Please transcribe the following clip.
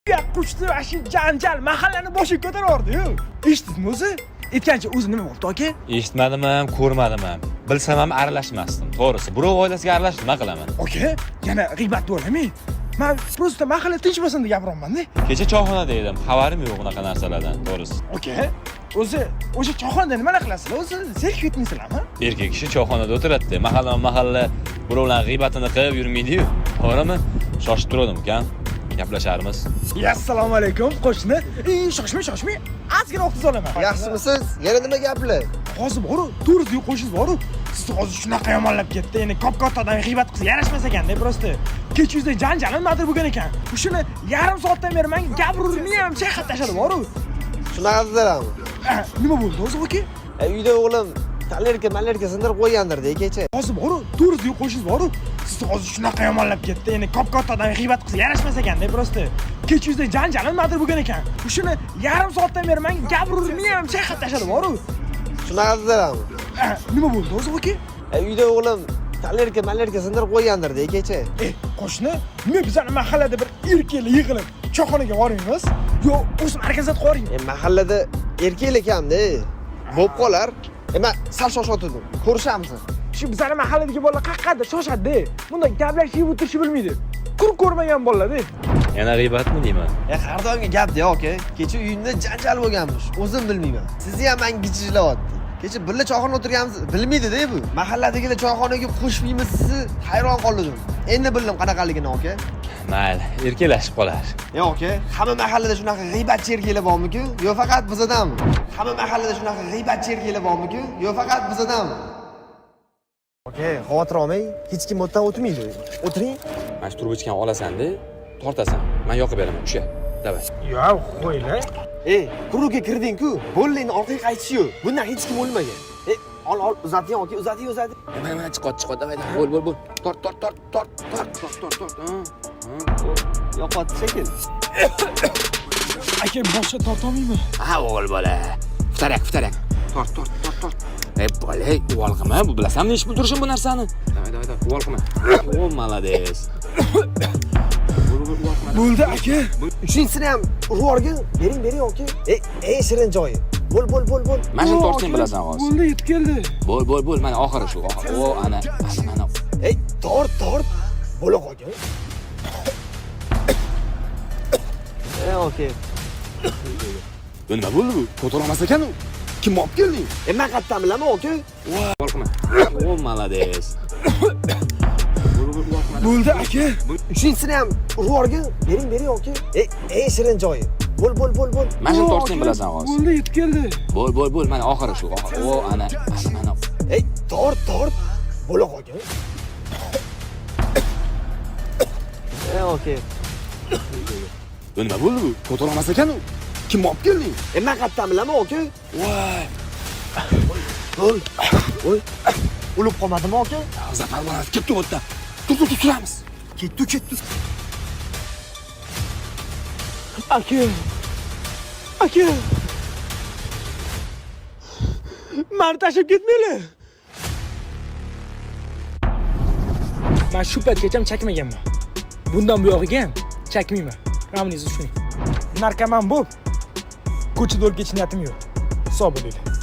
Quchdi va shu janjal mahallani boshiga ko'tarardi-yu. Eshitdingmi o'zi? Aytgancha o'zi nima bo'ldi aka? Eshitmadim ham, ko'rmadim ham. Bilsam ham aralashmasdim. To'g'risi, birov oilasiga aralashib nima qilaman? Aka, yana g'iybat bo'ladimi? Men prosta mahalla tinchmasin deb gapiryapman-da. Kecha choyxonada edim. Xabarim yo'q unaqa narsalardan, to'g'risi. Aka, o'zi o'sha choyxonada nimalar qilasizlar? O'zi zerikib ketmaysizlarmi? Erkak kishi choyxonada o'tiradi. Mahalla birovlar g'iybatini qilib yurmaydi-yu. To'g'rimi? Shoshib turdim ukan. Gaplasharmiz. Assalomu alaykum qo'shni. Shoshmay. Ozgina vaqt olaman. Yaxshimisiz? Yana nima gaplar? Hozir bor-ku, to'g'ri qo'shingiz bor-ku. Siz hozir shunaqa yomonlab ketdi. Endi katta odam g'iybat qilsa yarashmas ekan-da, prosta. Kecha yuzda janjal nimadir bo'lgan ekan. Shuni yarim soatdan beri men gapirurmay ham chayqab tashladi bor-ku. Shunaqa dedilarmi? Nima bo'ldi o'zi aka? Uyda o'g'lim talerka sindirib qo'ygandir-da kecha. Hozir bor-ku, to'g'ri qo'shingiz bor-ku. Siz hozir shunaqa yomonlab ketdi. Endi katta odam g'iybat qilsa yarashmas ekan-da, prosta. Kecha yuzda janjal nimadir bo'lgan ekan. Shuni yarim soatdan beri men gapirurmay ham chayqab tashladi bor-ku. Shunaqa dedilarmi? Nima bo'ldi o'zi aka? Uyda o'g'lim talerka sindirib qo'ygandir-da kecha. Qo'shni, nima bizning mahallada bir erkaklar yig'ilib choyxonaga boramiz? Yo, o'zim arkazat qo'ring. Mahallada erkaklar kamda. Bo'p qolar. Men sal shoshotdim. Ko'rishamiz. Shu bizning mahalladagi bolalar qaqqada shoshadi. Bunda gaplashib o'tirishni bilmaydi. Ko'rmagan bolalar-da. Yana g'iybatmi deyman? Har doimgi gap-da, aka. Kecha uyimda janjal bo'lganmish. O'zim bilmayman. Sizni ham men gijishlayapti. Kecha birga choyxona o'tirganmiz, bilmaydi-da bu. Mahalladagilar choyxonaga qo'shmaymiz, sizni hayron qoldim. Endi bildim qanaqaligini, aka. Mayli, erkalashib qolar. Yo'q, aka. Hamma mahallada shunaqa g'iybatchi erkaklar bormi-ku? Yo faqat bizdadanmi? Hamma mahallada shunaqa g'iybatchi erkaklar bormi-ku? Yo faqat bizdadanmi? Aka, xavotir olmang. Hech kim o'tdan o'tmaydi. O'tiring. Mana shu turbichkani olasan-da, tortasan. Men yoqib beraman, o'sha. Davay. Yo'q, qo'ylar. Quruqqa kirding-ku. Bo'llayni orqaga qaytish yo'q. Bundan hech kim o'lmagan. Ol, uzating, aka, uzating. Mana chiqot, davay. Bo'l. Tort. Yo'qotdi shekil. Aka, boshqa tortolmaymi? Ha, o'g'il bola. Futarak. Tort. Bola, uvalqima, bu bilasanmi ish bildirishim bu narsani? Davay, uvalqima. O, malades. Bo'ldi aka. Uchinchisini ham urvorgin. Bering, aka. Eng shirin joyi. Bo'l. Mana shuni tortishni bilasan hozir. Bo'ldi, yetib keldi. Bo'l, mana oxiri shu. O, ana. Tort. Bo'la qolgan. Aka. Bu nima bo'ldi bu? Ko'tarolmas ekan u. Kim olib kelding? Men qayerdan bilaman, aka? Uvalqima. O, malades. Bo'ldi aka. Uchinchisini ham urvorgin. Bering, aka. Eng shirin joyi. Bo'l. Mana shuni tortishni bilasan hozir. Bo'ldi, yetib keldi. Bo'l, mana oxiri shu. O, ana. Tort. Bo'la qolgan. Aka. Bu nima bo'ldi bu? Ko'tarolmas ekan u. Kim olib kelding? Men qayerdan bilaman, aka? Voy. Voy. O'lib qolmadimi, aka? Zafar bola, ketdi u yerdan. Tur, turamiz. Ketdi. Aka. Meni tashlab ketmanglar. Men shu paytgacha chakmaganman. Bundan bu yog'iga ham chakmayman. Ramningizni tushuning. Narkoman bo'lib, ko'chada o'lib ketish niyatim yo'q. Hisob bo'laylik.